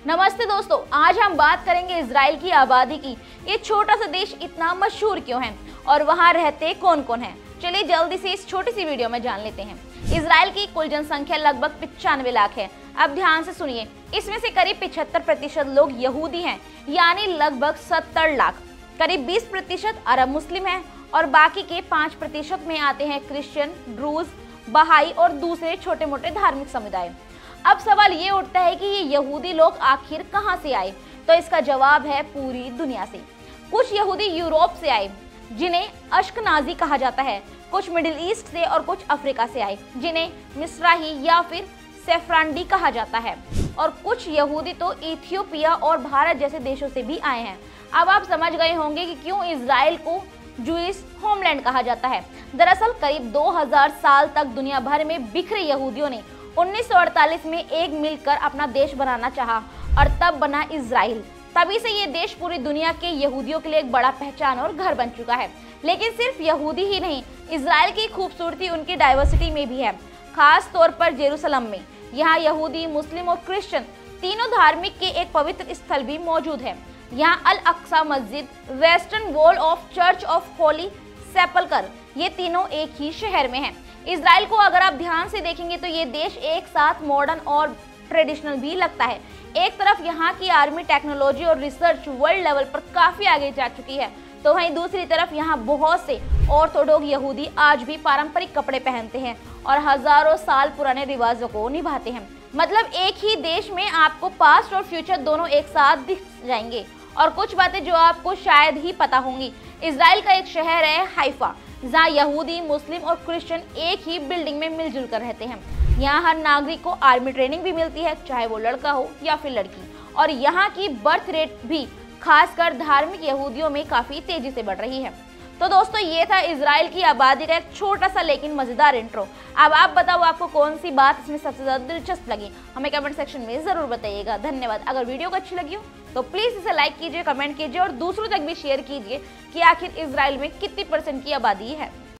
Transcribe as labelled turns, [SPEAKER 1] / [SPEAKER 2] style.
[SPEAKER 1] नमस्ते दोस्तों, आज हम बात करेंगे इजराइल की आबादी की। ये छोटा सा देश इतना मशहूर क्यों है और वहाँ रहते कौन कौन है। चलिए जल्दी से इस छोटी सी वीडियो में जान लेते हैं। इजराइल की कुल जनसंख्या लगभग 95 लाख है। अब ध्यान से सुनिए, इसमें से करीब 75% लोग यहूदी हैं, यानी लगभग 70 लाख। करीब 20% अरब मुस्लिम हैं और बाकी के 5% में आते हैं क्रिश्चियन, ड्रूज, बहाई और दूसरे छोटे मोटे धार्मिक समुदाय। अब सवाल ये उठता है कि ये यहूदी लोग आखिर कहाँ से आए, तो इसका जवाब है पूरी दुनिया से। कुछ यहूदी यूरोप से आए, जिन्हें अश्कनाजी कहा जाता है, कुछ मिडिल ईस्ट से और कुछ अफ्रीका से आए, जिन्हें मिस्राही या फिर सेफरांडी कहा जाता है, और कुछ यहूदी तो इथियोपिया और भारत जैसे देशों से भी आए हैं। अब आप समझ गए होंगे कि क्यों इजराइल को जूइश होमलैंड कहा जाता है। दरअसल करीब 2000 साल तक दुनिया भर में बिखरे यहूदियों ने 1948 में एक मिलकर अपना देश बनाना चाहा और तब बना इजराइल। तभी से ये देश पूरी दुनिया के यहूदियों के लिए एक बड़ा पहचान और घर बन चुका है। लेकिन सिर्फ यहूदी ही नहीं, इजराइल की खूबसूरती उनकी डाइवर्सिटी में भी है, खास तौर पर जेरूसलम में। यहाँ यहूदी, मुस्लिम और क्रिश्चियन तीनों धार्मिक के एक पवित्र स्थल भी मौजूद है। यहाँ अल अक्सा मस्जिद, Western Wall of Church of Holy Sepulchre, ये तीनों एक ही शहर में हैं। इजराइल को अगर आप ध्यान से देखेंगे तो ये देश एक साथ मॉडर्न और ट्रेडिशनल भी लगता है। एक तरफ यहाँ की आर्मी, टेक्नोलॉजी और रिसर्च वर्ल्ड लेवल पर काफी आगे जा चुकी है, तो वहीं दूसरी तरफ यहाँ बहुत से ऑर्थोडॉक्स यहूदी आज भी पारंपरिक कपड़े पहनते हैं और हजारों साल पुराने रिवाजों को निभाते हैं। मतलब एक ही देश में आपको पास्ट और फ्यूचर दोनों एक साथ दिख जाएंगे। और कुछ बातें जो आपको शायद ही पता होंगी, इजराइल का एक शहर है हाइफा, जहाँ यहूदी, मुस्लिम और क्रिश्चियन एक ही बिल्डिंग में मिलजुल कर रहते हैं। यहाँ हर नागरिक को आर्मी ट्रेनिंग भी मिलती है, चाहे वो लड़का हो या फिर लड़की। और यहाँ की बर्थ रेट भी खासकर धार्मिक यहूदियों में काफी तेजी से बढ़ रही है। तो दोस्तों, ये था इजराइल की आबादी का एक छोटा सा लेकिन मजेदार इंट्रो। अब आप बताओ, आपको कौन सी बात इसमें सबसे ज्यादा दिलचस्प लगी, हमें कमेंट सेक्शन में जरूर बताइएगा। धन्यवाद। अगर वीडियो को अच्छी लगी हो तो प्लीज इसे लाइक कीजिए, कमेंट कीजिए और दूसरों तक भी शेयर कीजिए कि आखिर इजराइल में कितनी % की आबादी है।